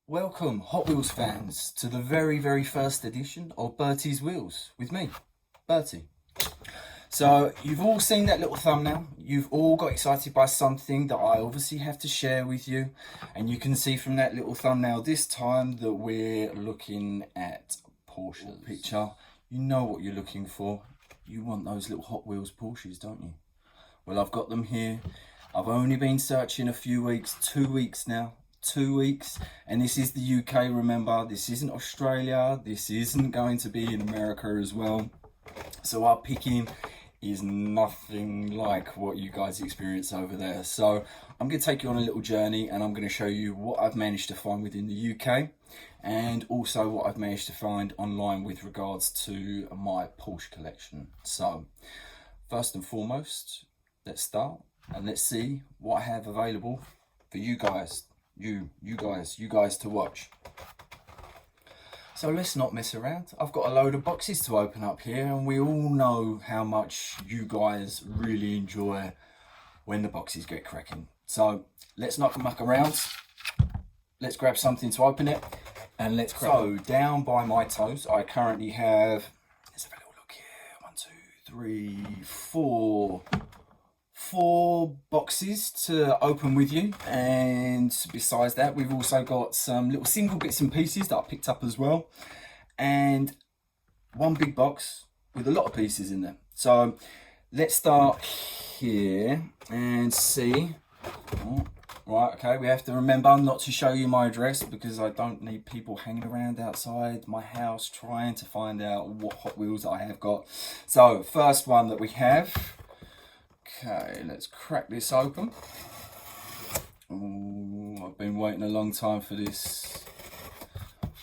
Welcome, Hot Wheels fans, to the very first edition of Bertie's Wheels with me, Bertie. So, you've all seen that little thumbnail. You've all got excited by something that I obviously have to share with you. And you can see from that little thumbnail this time that we're looking at Porsche picture. You know what you're looking for. You want those little Hot Wheels Porsches, don't you? Well, I've got them here. I've only been searching a few weeks, 2 weeks now. 2 weeks, and this is the UK, remember, this isn't Australia, this isn't going to be in America as well, so our picking is nothing like what you guys experience over there. So I'm going to take you on a little journey, and I'm going to show you what I've managed to find within the UK and also what I've managed to find online with regards to my Porsche collection. So first and foremost, let's start and let's see what I have available for you guys. You guys to watch. So let's not mess around. I've got a load of boxes to open up here, and we all know how much you guys really enjoy when the boxes get cracking. So let's not muck around. Let's grab something to open it, and let's crack. So down by my toes, I currently have, let's have a little look here. 1, 2, 3, 4 boxes to open with you, and besides that we've also got some little single bits and pieces that I picked up as well, and one big box with a lot of pieces in there. So let's start here and see. Right, okay, we have to remember not to show you my address because I don't need people hanging around outside my house trying to find out what Hot Wheels I have got. So first one that we have. Okay, let's crack this open. Ooh, I've been waiting a long time for this.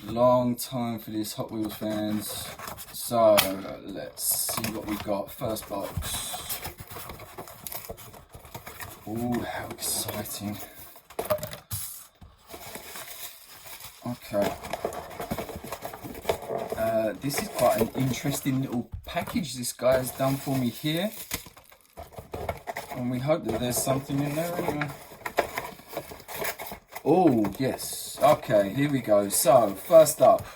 Hot Wheels fans. So let's see what we've got. First box. Ooh, how exciting. Okay. This is quite an interesting little package this guy has done for me here. And we hope that there's something in there anyway. Oh, yes. Okay, here we go. So, first up.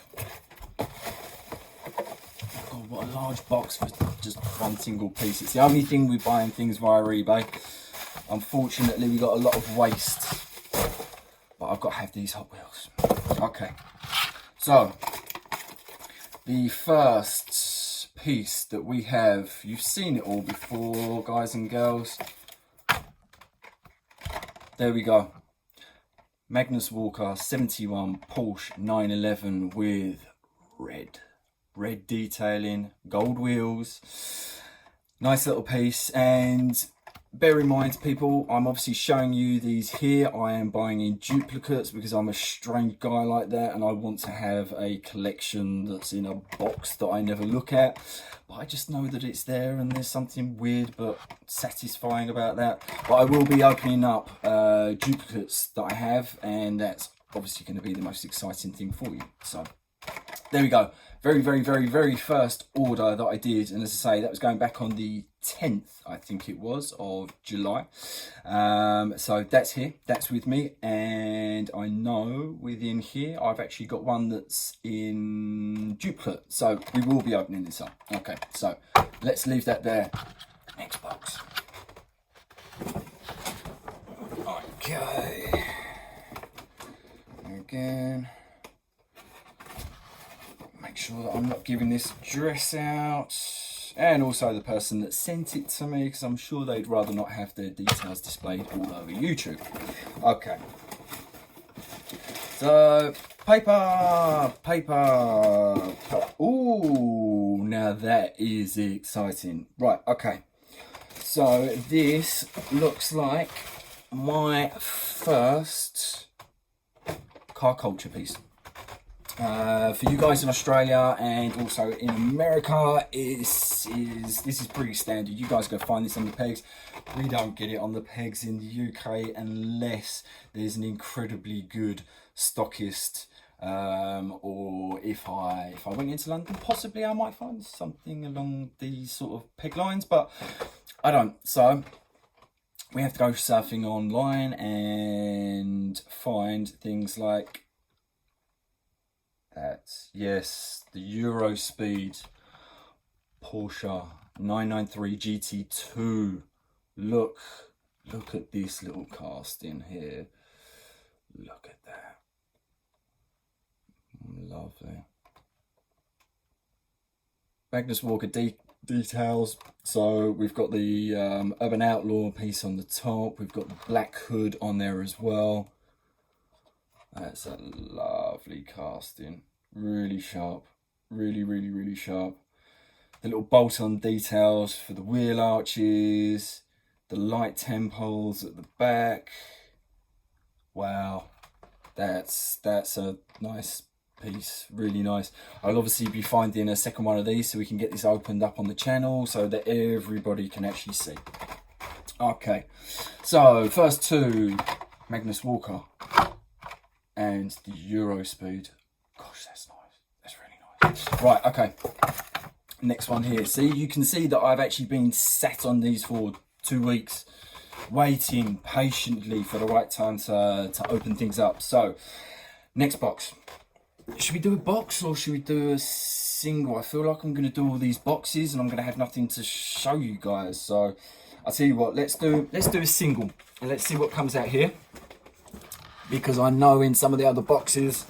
Oh, what a large box for just one single piece. It's the only thing we're buying things via eBay. Unfortunately, we got a lot of waste. But I've got to have these Hot Wheels. Okay. So, the first piece that we have, you've seen it all before, guys and girls. There we go. Magnus Walker 71 Porsche 911 with red detailing, gold wheels. Nice little piece. And bear in mind, people, I'm obviously showing you these here. I am buying in duplicates because I'm a strange guy like that, and I want to have a collection that's in a box that I never look at. But I just know that it's there, and there's something weird but satisfying about that. But I will be opening up duplicates that I have, and that's obviously going to be the most exciting thing for you. So there we go. Very first order that I did, and as I say, that was going back on the 10th, I think it was, of July. So that's here, that's with me, and I know within here I've actually got one that's in duplicate, so we will be opening this up. Okay, so let's leave that there. Next box. Okay. Again. Make sure that I'm not giving this address out, and also the person that sent it to me, because I'm sure they'd rather not have their details displayed all over YouTube. Okay, so paper. Ooh, now that is exciting. Right, okay, so this looks like my first car culture piece. For you guys in Australia and also in America, this is pretty standard. You guys go find this on the pegs. We don't get it on the pegs in the UK unless there's an incredibly good stockist, or if I went into London, possibly I might find something along these sort of peg lines, but I don't. So we have to go surfing online and find things like Yes, the Euro Speed Porsche 993 GT2. Look at this little casting here. Look at that. Lovely. Magnus Walker details. So we've got the Urban Outlaw piece on the top. We've got the black hood on there as well. That's a lovely casting. Really sharp. Really sharp. The little bolt-on details for the wheel arches. The light temples at the back. Wow. That's a nice piece, really nice. I'll obviously be finding a second one of these so we can get this opened up on the channel so that everybody can actually see. Okay, so first two, Magnus Walker and the Euro Speed. Gosh, that's nice. That's really nice. Right, okay. Next one here. See, you can see that I've actually been sat on these for 2 weeks, waiting patiently for the right time to open things up. So, next box. Should we do a box or should we do a single? I feel like I'm going to do all these boxes and I'm going to have nothing to show you guys. So, I'll tell you what. Let's do a single and let's see what comes out here. Because I know in some of the other boxes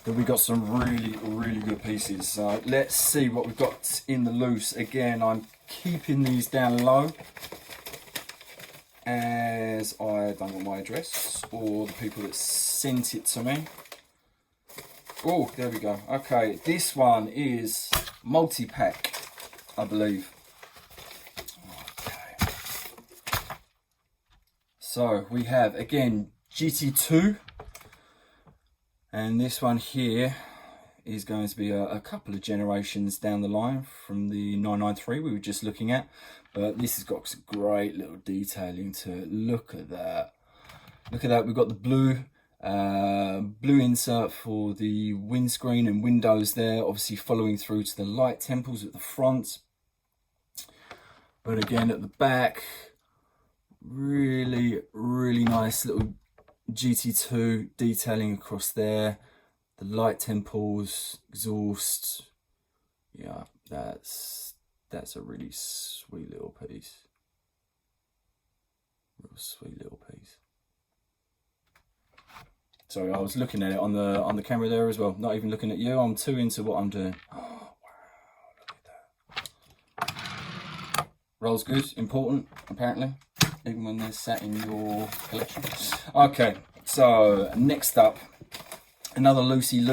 that we got some really good pieces. So let's see what we've got in the loose. Again, I'm keeping these down low as I don't want my address or the people that sent it to me. Oh, there we go. Okay, this one is multi-pack, I believe. Okay. So we have, again, GT2. And this one here is going to be a couple of generations down the line from the 993 we were just looking at. But this has got some great little detailing to it. Look at that. Look at that. We've got the blue insert for the windscreen and windows there. Obviously following through to the light temples at the front. But again at the back, really nice little GT2 detailing across there. The light temples, exhaust. Yeah, that's a really sweet little piece. Real sweet little piece. Sorry, I was looking at it on the camera there as well. Not even looking at you. I'm too into what I'm doing. Oh wow, look at that. Rolls good, important apparently. Even when they're sat in your collection. Okay, so next up, another loosey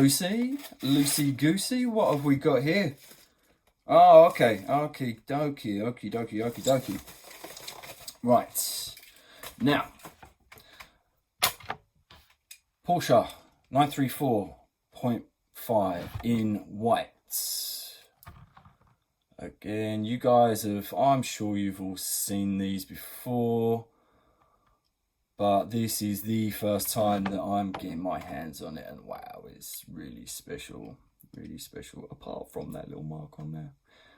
goosey. What have we got here? Oh, okay, okie dokie. Right, now, Porsche 934.5 in white. Again, you guys have, I'm sure you've all seen these before, but this is the first time that I'm getting my hands on it, and wow, it's really special, apart from that little mark on there.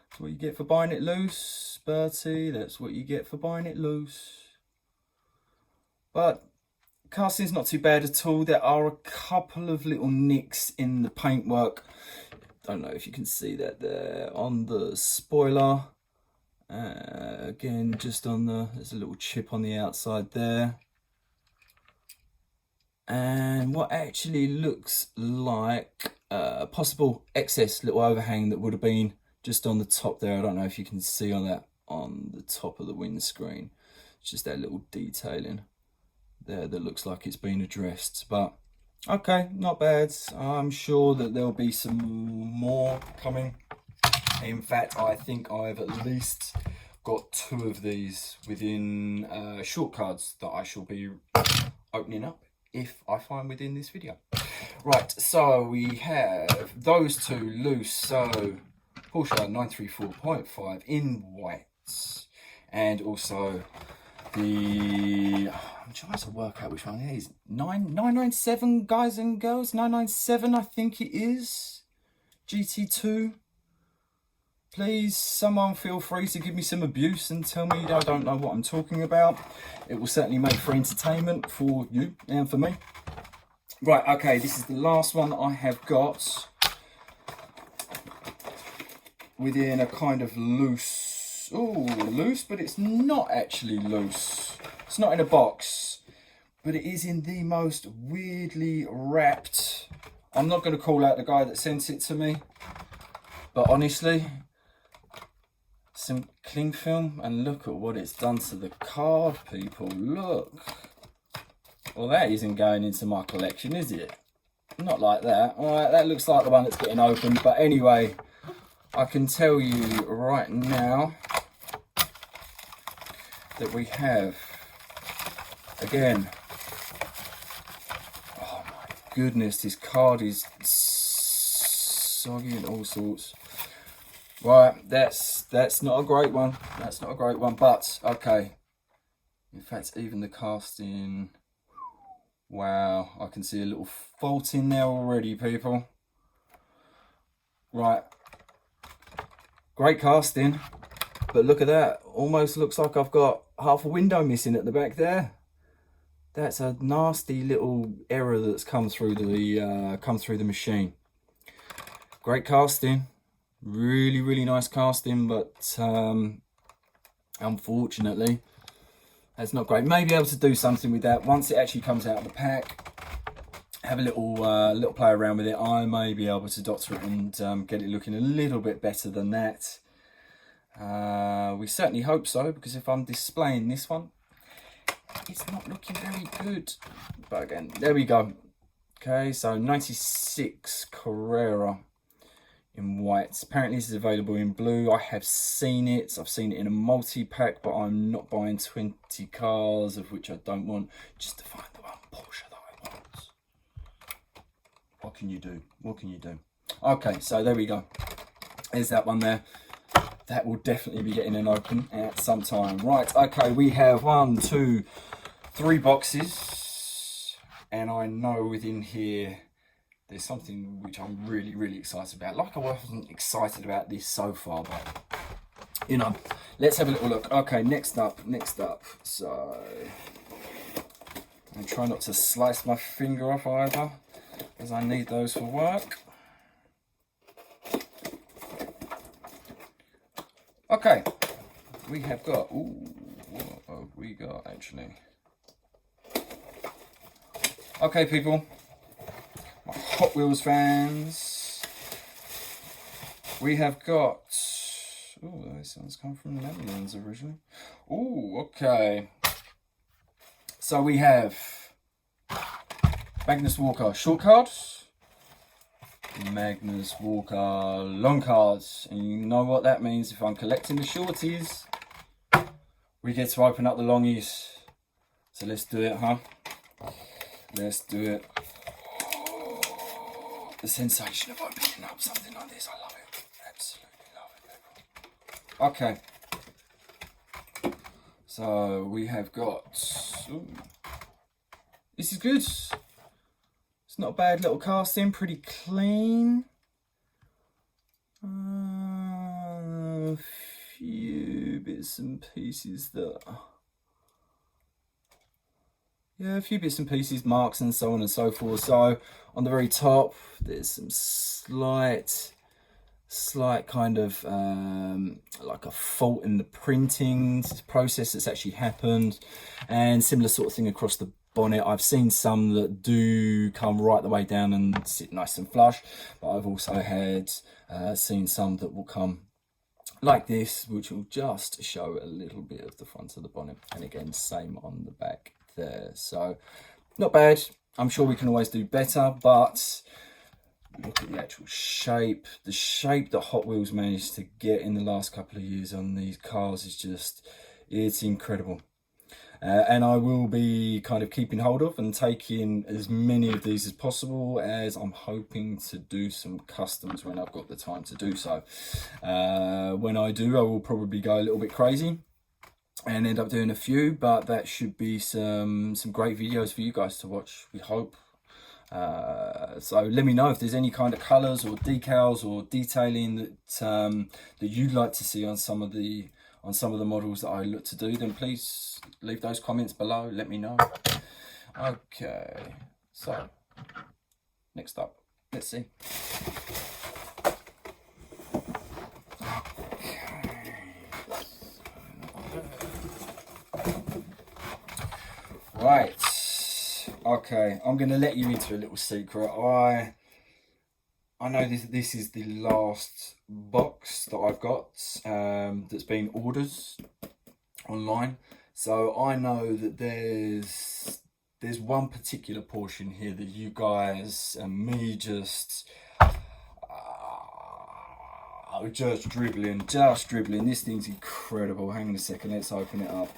That's what you get for buying it loose, Bertie, that's what you get for buying it loose. But casting's not too bad at all. There are a couple of little nicks in the paintwork. Don't know if you can see that there on the spoiler. Again, just on there's a little chip on the outside there. And what actually looks like a possible excess little overhang that would have been just on the top there. I don't know if you can see on that on the top of the windscreen. It's just that little detailing there that looks like it's been addressed. But okay, not bad. I'm sure that there'll be some more coming. In fact, I think I've at least got 2 of these within short cards that I shall be opening up if I find within this video. Right, so we have those 2 loose. So Porsche 934.5 in white, and also the, I'm trying to work out which one it is. 997, guys and girls. 997, I think it is. GT2. Please, someone feel free to give me some abuse and tell me I don't know what I'm talking about. It will certainly make for entertainment for you and for me. Right, okay, this is the last one that I have got within a kind of loose, loose, but it's not actually loose. It's not in a box, but it is in the most weirdly wrapped. I'm not going to call out the guy that sent it to me, but honestly, some cling film, and look at what it's done to the card, people. Look. Well, that isn't going into my collection, is it? Not like that. All right, that looks like the one that's getting opened, but anyway, I can tell you right now that we have, again, oh my goodness, this card is soggy and all sorts. Right, that's not a great one. That's not a great one, but okay. In fact, even the casting, wow, I can see a little fault in there already, people. Right. Great casting, but look at that. Almost looks like I've got half a window missing at the back there. That's a nasty little error that's come through the machine. Great casting, really, really nice casting, but unfortunately, that's not great. Maybe able to do something with that once it actually comes out of the pack. Have a little play around with it. I may be able to doctor it and get it looking a little bit better than that. We certainly hope so, because if I'm displaying this one, it's not looking very good. But again, there we go. Okay, so 96 Carrera in white. Apparently this is available in blue. I have seen it. I've seen it in a multi-pack, but I'm not buying 20 cars, of which I don't want, just to find the one Porsche that I want. What can you do? What can you do? Okay, so there we go. There's that one there. That will definitely be getting an open at some time. Right, okay, we have 1, 2, 3 boxes. And I know within here, there's something which I'm really, really excited about. Like I wasn't excited about this so far, but, you know, let's have a little look. Okay, next up. So, I'm trying not to slice my finger off either, because I need those for work. Okay, we have got, what have we got actually? Okay, people, my Hot Wheels fans, we have got, this one's come from the Netherlands originally. Okay. So we have Magnus Walker short cards, Magnus Walker long cards, and you know what that means. If I'm collecting the shorties, we get to open up the longies. So let's do it, huh? Let's do it. Oh, the sensation of opening up something like this, I love it. Absolutely love it. Okay. So we have got, this is good. Not a bad little casting, pretty clean. A few bits and pieces that, yeah, a few bits and pieces, marks and so on and so forth. So on the very top, there's some slight kind of like a fault in the printing process that's actually happened, and similar sort of thing across the bonnet. I've seen some that do come right the way down and sit nice and flush, but I've also had seen some that will come like this, which will just show a little bit of the front of the bonnet, and again same on the back there. So not bad. I'm sure we can always do better, but look at the actual shape. The shape that Hot Wheels managed to get in the last couple of years on these cars is just, it's incredible. And I will be kind of keeping hold of and taking as many of these as possible, as I'm hoping to do some customs when I've got the time to do so. When I do, I will probably go a little bit crazy and end up doing a few, but that should be some great videos for you guys to watch, we hope. So let me know if there's any kind of colours or decals or detailing that you'd like to see on some of the models that I look to do, then please leave those comments below, let me know. Okay, so Next up, let's see. Right, okay, I'm going to let you into a little secret. I know this is the last box that I've got that's been ordered online. So I know that there's one particular portion here that you guys and me just dribbling. This thing's incredible. Hang on a second, let's open it up.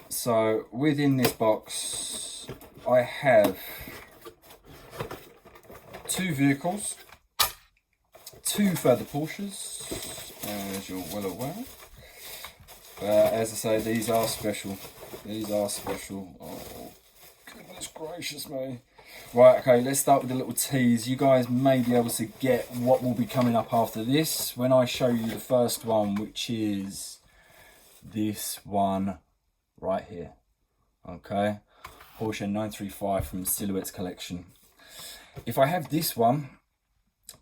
So within this box, I have 2 vehicles, 2 further Porsches, as you're well aware. As I say, these are special. These are special. Oh, goodness gracious me. Right, okay, let's start with a little tease. You guys may be able to get what will be coming up after this when I show you the first one, which is this one right here. Okay, Porsche 935 from Silhouettes collection. If I have this one,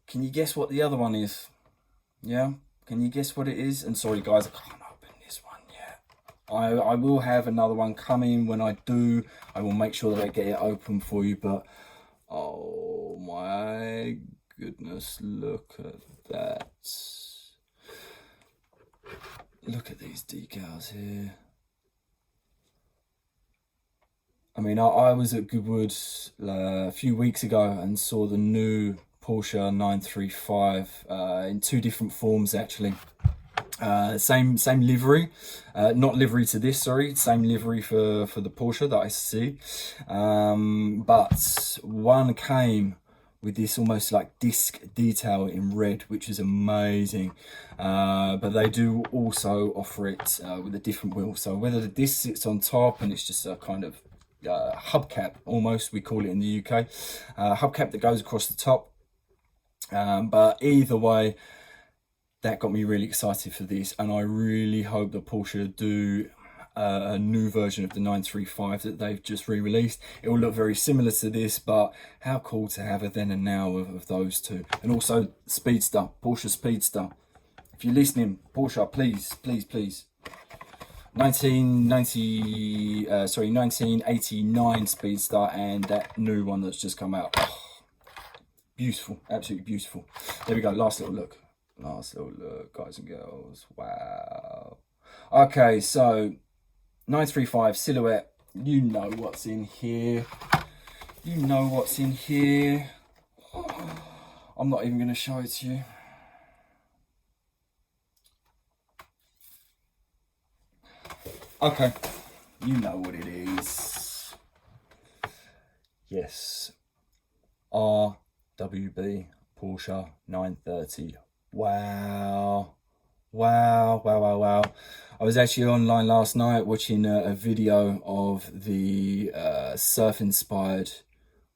can you guess what the other one is? Yeah, can you guess what it is? And sorry guys, I can't open this one yet. I will have another one coming. When I do, I will make sure that I get it open for you. But oh my goodness, look at that. Look at these decals here. I mean, I was at Goodwood a few weeks ago and saw the new Porsche 935 in 2 different forms actually. Same livery, not livery to this, sorry, same livery for the Porsche that I see. But one came with this almost like disc detail in red, which is amazing. But they do also offer it with a different wheel. So whether the disc sits on top and it's just a kind of hubcap, almost, we call it in the UK, hubcap that goes across the top. But either way, that got me really excited for this, and I really hope that Porsche do a new version of the 935 that they've just re-released. It will look very similar to this, but how cool to have a then and now of those two. And also Speedster, Porsche Speedster. If you're listening, Porsche, please 1989 Speedster and that new one that's just come out. Oh, beautiful, absolutely beautiful. There we go, last little look, guys and girls. Wow. Okay, so 935 Silhouette, you know what's in here. You know what's in here. I'm not even going to show it to you. Okay, you know what it is. Yes, RWB Porsche 930. Wow. I was actually online last night watching a video of the surf-inspired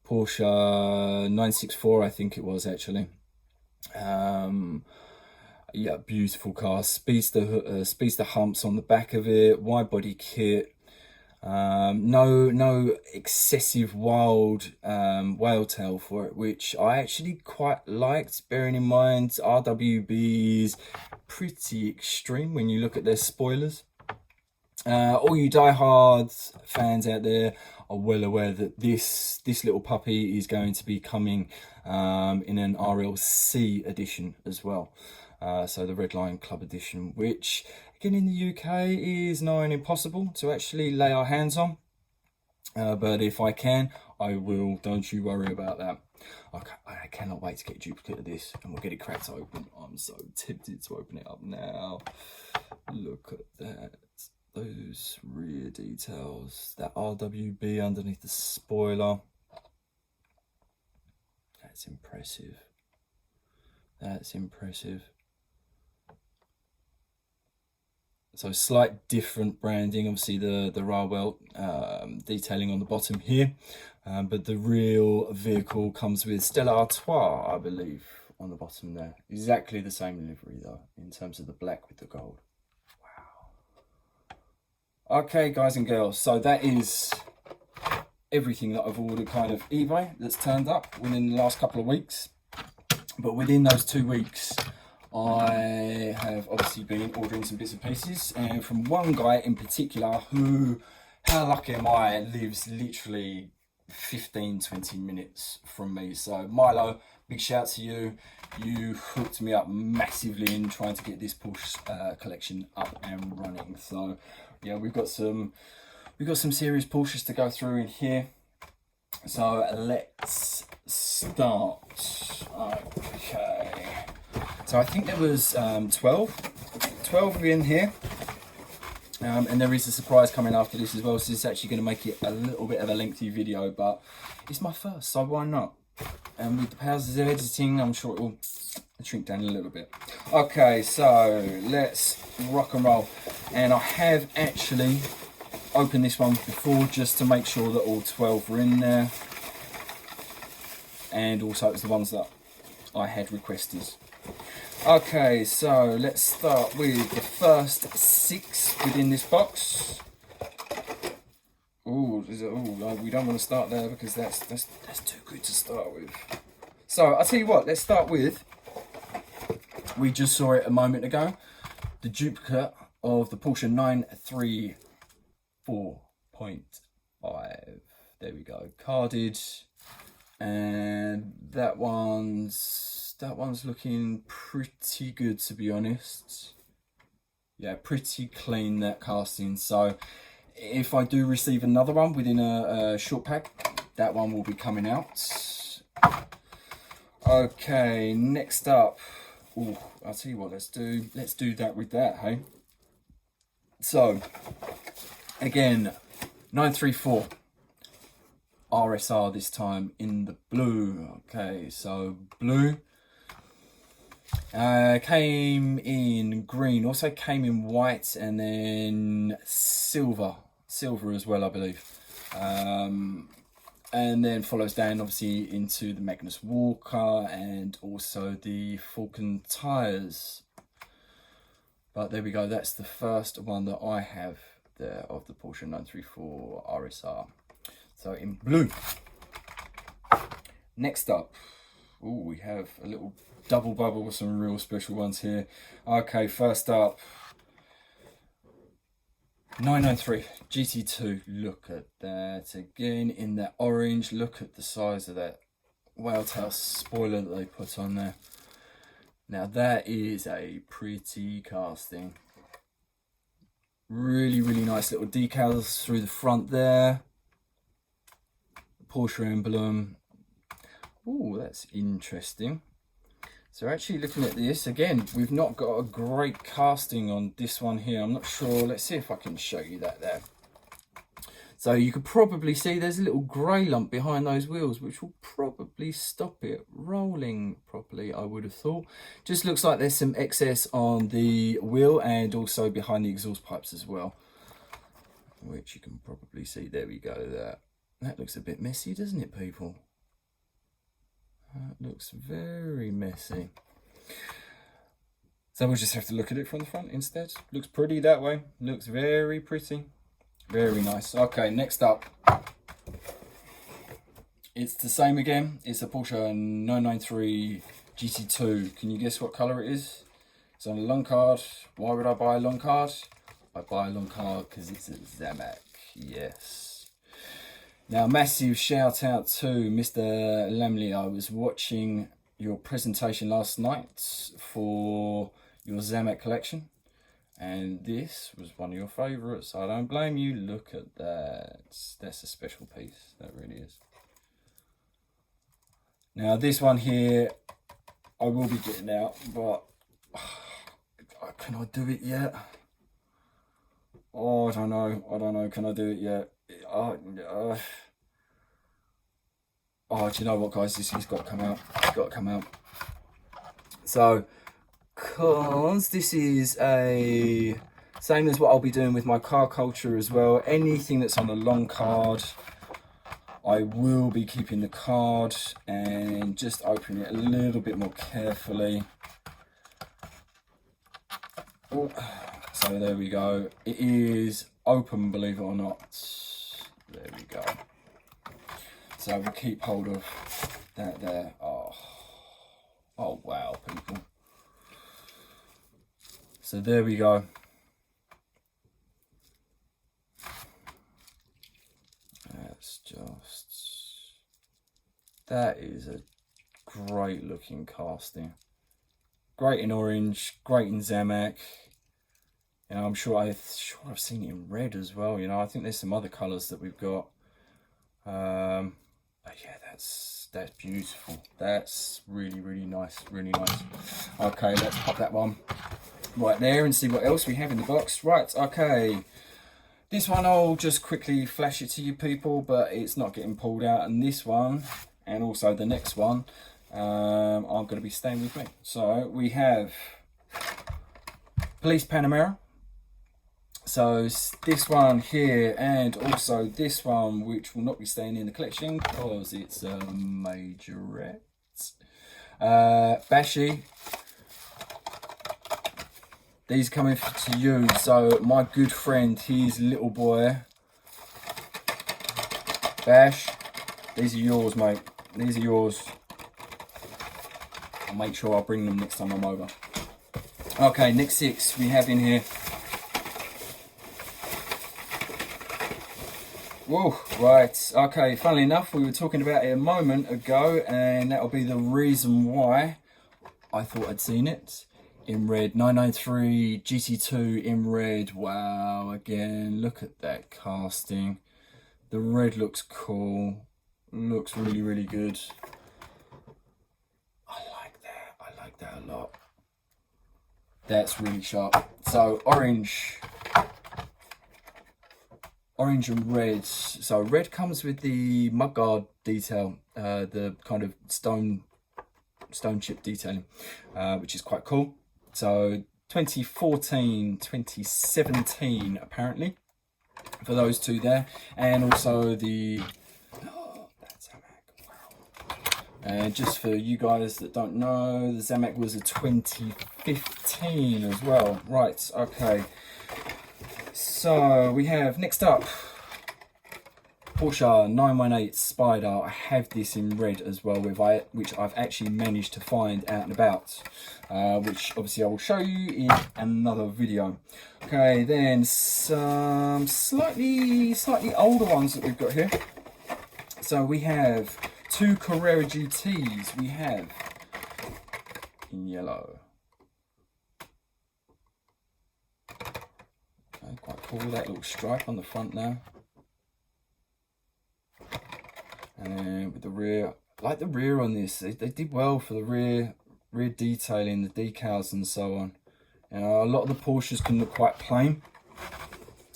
Porsche 964, I think it was actually. Yeah, beautiful car. Speedster humps on the back of it, wide body kit. No excessive wild whale tail for it, which I actually quite liked, bearing in mind RWB is pretty extreme when you look at their spoilers. All you diehard fans out there are well aware that this little puppy is going to be coming in an RLC edition as well. So the Red Lion Club edition, which again in the UK is nigh on impossible to actually lay our hands on. But if I can, I will, don't you worry about that. Okay, I cannot wait to get a duplicate of this and we'll get it cracked open. I'm so tempted to open it up now. Look at that. Those rear details. That RWB underneath the spoiler. That's impressive. That's impressive. So slight different branding, obviously the Rawell detailing on the bottom here, but the real vehicle comes with Stella Artois, I believe, on the bottom there. Exactly the same livery though, in terms of the black with the gold. Wow. Okay, guys and girls, so that is everything that I've ordered kind of eBay that's turned up within the last couple of weeks. But within those 2 weeks, I have obviously been ordering some bits and pieces, and from one guy in particular who, how lucky am I, lives literally 15-20 minutes from me. So Milo, big shout to you. You hooked me up massively in trying to get this Porsche collection up and running. So yeah, we've got some serious Porsches to go through in here. So let's start. Okay, so I think there was 12 in here, and there is a surprise coming after this as well, so it's actually going to make it a little bit of a lengthy video, but it's my first, so why not? And with the powers of editing, I'm sure it will shrink down a little bit. Okay, so let's rock and roll. And I have actually opened this one before just to make sure that all 12 were in there, and also it was the ones that I had requested. Okay, so let's start with the first 6 within this box. Oh, we don't want to start there because that's too good to start with. So I'll tell you what, let's start with, we just saw it a moment ago, the duplicate of the Porsche 934.5. There we go, carded, and that one's looking pretty good, to be honest. Yeah, pretty clean, that casting. So if I do receive another one within a short pack, that one will be coming out. Okay, next up, I'll tell you what, let's do that with that, hey. So again, 934 RSR this time in the blue. Okay, so blue. Came in green, also came in white, and then silver as well, I believe. And then follows down obviously into the Magnus Walker and also the Falcon tyres. But there we go, that's the first one that I have there of the Porsche 934 RSR. So in blue. Next up, we have a little double bubble with some real special ones here. Okay, first up, 993 GT2. Look at that again in that orange. Look at the size of that whale tail spoiler that they put on there. Now that is a pretty casting. Really nice little decals through the front there. Porsche emblem. Oh, that's interesting. So actually looking at this, again, we've not got a great casting on this one here. I'm not sure. Let's see if I can show you that there. So you could probably see there's a little grey lump behind those wheels, which will probably stop it rolling properly, I would have thought. Just looks like there's some excess on the wheel and also behind the exhaust pipes as well, which you can probably see. There we go. That looks a bit messy, doesn't it, people? That looks very messy. So we'll just have to look at it from the front instead. Looks pretty that way. Looks very pretty. Very nice. Okay, next up. It's the same again. It's a Porsche 993 GT2. Can you guess what colour it is? It's on a long card. Why would I buy a long card? I buy a long card because it's a Zamac. Yes. Now, massive shout out to Mr. Lamley. I was watching your presentation last night for your Zamac collection, and this was one of your favourites. I don't blame you. Look at that. That's a special piece. That really is. Now, this one here, I will be getting out, but can I do it yet? Oh, I don't know. Can I do it yet? Oh, do you know what, guys? This has got to come out. It's got to come out. So, cause this is a same as what I'll be doing with my car culture as well. Anything that's on a long card, I will be keeping the card and just opening it a little bit more carefully. Oh, so there we go. It is open, believe it or not. There we go. So we'll keep hold of that there. Oh, oh wow, people. So there we go. That's just, that is a great looking casting. Great in orange, great in Zamak. You know, I'm sure I've seen it in red as well. You know, I think there's some other colours that we've got. But yeah, that's beautiful. That's really, really nice, really nice. Okay, let's pop that one right there and see what else we have in the box. Right, okay. This one I'll just quickly flash it to you people, but it's not getting pulled out. And this one, and also the next one, are going to be staying with me. So we have Police Panamera. So this one here, and also this one, which will not be staying in the collection because it's a majorette. Bashi. These coming to you. So my good friend, his little boy, Bash. These are yours, mate. These are yours. I'll make sure I bring them next time I'm over. Okay, next 6 we have in here. Whoa, right, okay, funnily enough, we were talking about it a moment ago, and that'll be the reason why I thought I'd seen it. In red, 993 GT2 in red. Wow, again, look at that casting. The red looks cool, looks really, really good. I like that a lot. That's really sharp. So orange and red. So red comes with the mudguard detail, the kind of stone chip detailing, which is quite cool. So 2014, 2017 apparently for those two there, and also the that's Zamak. Wow. And just for you guys that don't know, the Zamak was a 2015 as well. Right, okay. So we have next up Porsche 918 Spider. I have this in red as well, which I've actually managed to find out and about, which obviously I will show you in another video. Okay, then some slightly older ones that we've got here. So we have 2 Carrera GTs. We have in yellow. Okay, quite cool, that little stripe on the front now. And with the rear, I like the rear on this. They did well for the rear detailing, the decals and so on. You know, a lot of the Porsches can look quite plain.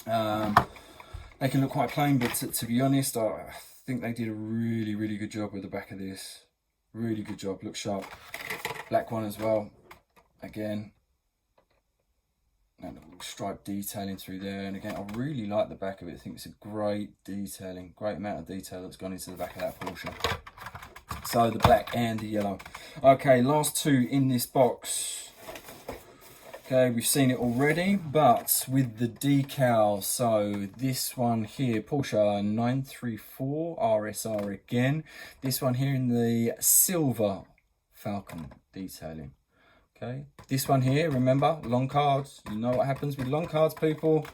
They can look quite plain, but to be honest, I think they did a really, really good job with the back of this. Really good job, looks sharp. Black one as well, again. And a stripe detailing through there, and again, I really like the back of it. I think it's a great detailing, great amount of detail that's gone into the back of that Porsche. So the black and the yellow. Okay, last 2 in this box. Okay, we've seen it already, but with the decal. So this one here, Porsche 934 RSR again. This one here in the silver Falcon detailing. Okay, this one here, remember, long cards. You know what happens with long cards, people.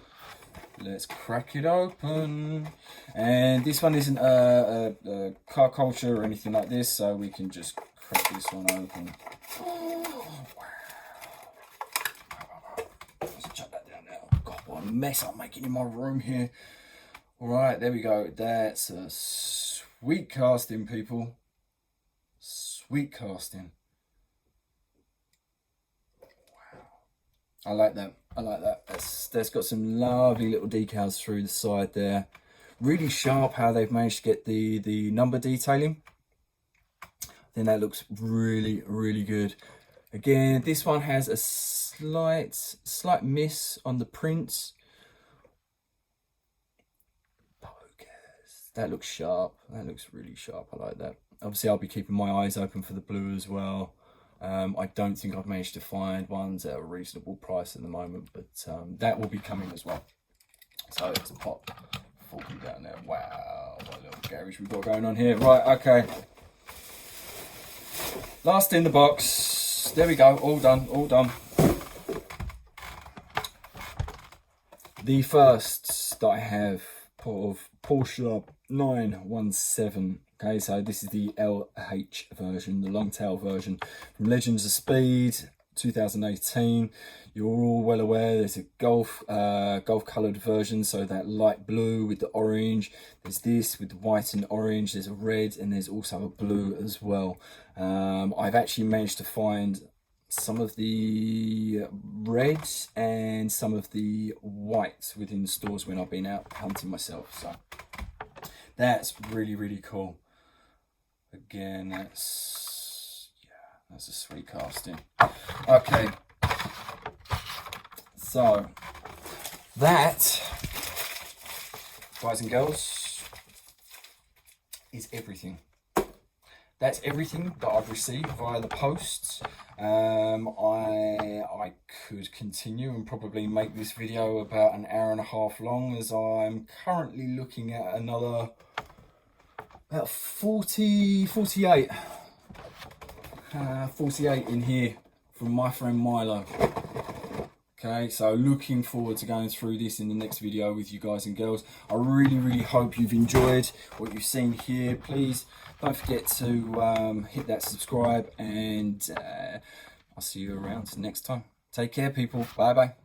Let's crack it open. And this one isn't a car culture or anything like this, so we can just crack this one open. Oh, wow. Let's chuck that down now. God, what a mess I'm making in my room here. All right, there we go. That's a sweet casting, people. Sweet casting. I like that. I like that. That's got some lovely little decals through the side there. Really sharp how they've managed to get the number detailing. I think that looks really, really good. Again, this one has a slight miss on the prints. That looks sharp. That looks really sharp. I like that. Obviously, I'll be keeping my eyes open for the blue as well. I don't think I've managed to find ones at a reasonable price at the moment, but that will be coming as well. So it's a pop talking down there. Wow, what a little garage we've got going on here. Right, okay. Last in the box. There we go, all done, all done. The first that I have of Porsche 917. Okay, so this is the LH version, the long tail version from Legends of Speed 2018. You're all well aware there's a golf coloured version, so that light blue with the orange. There's this with the white and orange. There's a red, and there's also a blue as well. I've actually managed to find some of the reds and some of the whites within stores when I've been out hunting myself. So that's really, really cool. Again, that's a sweet casting. Okay, so that, guys and girls, is everything. That's everything that I've received via the posts. I could continue and probably make this video about an hour and a half long, as I'm currently looking at another about 48 in here from my friend Milo. Okay, so looking forward to going through this in the next video with you guys and girls. I really hope you've enjoyed what you've seen here. Please don't forget to hit that subscribe, and I'll see you around next time. Take care, people. Bye bye.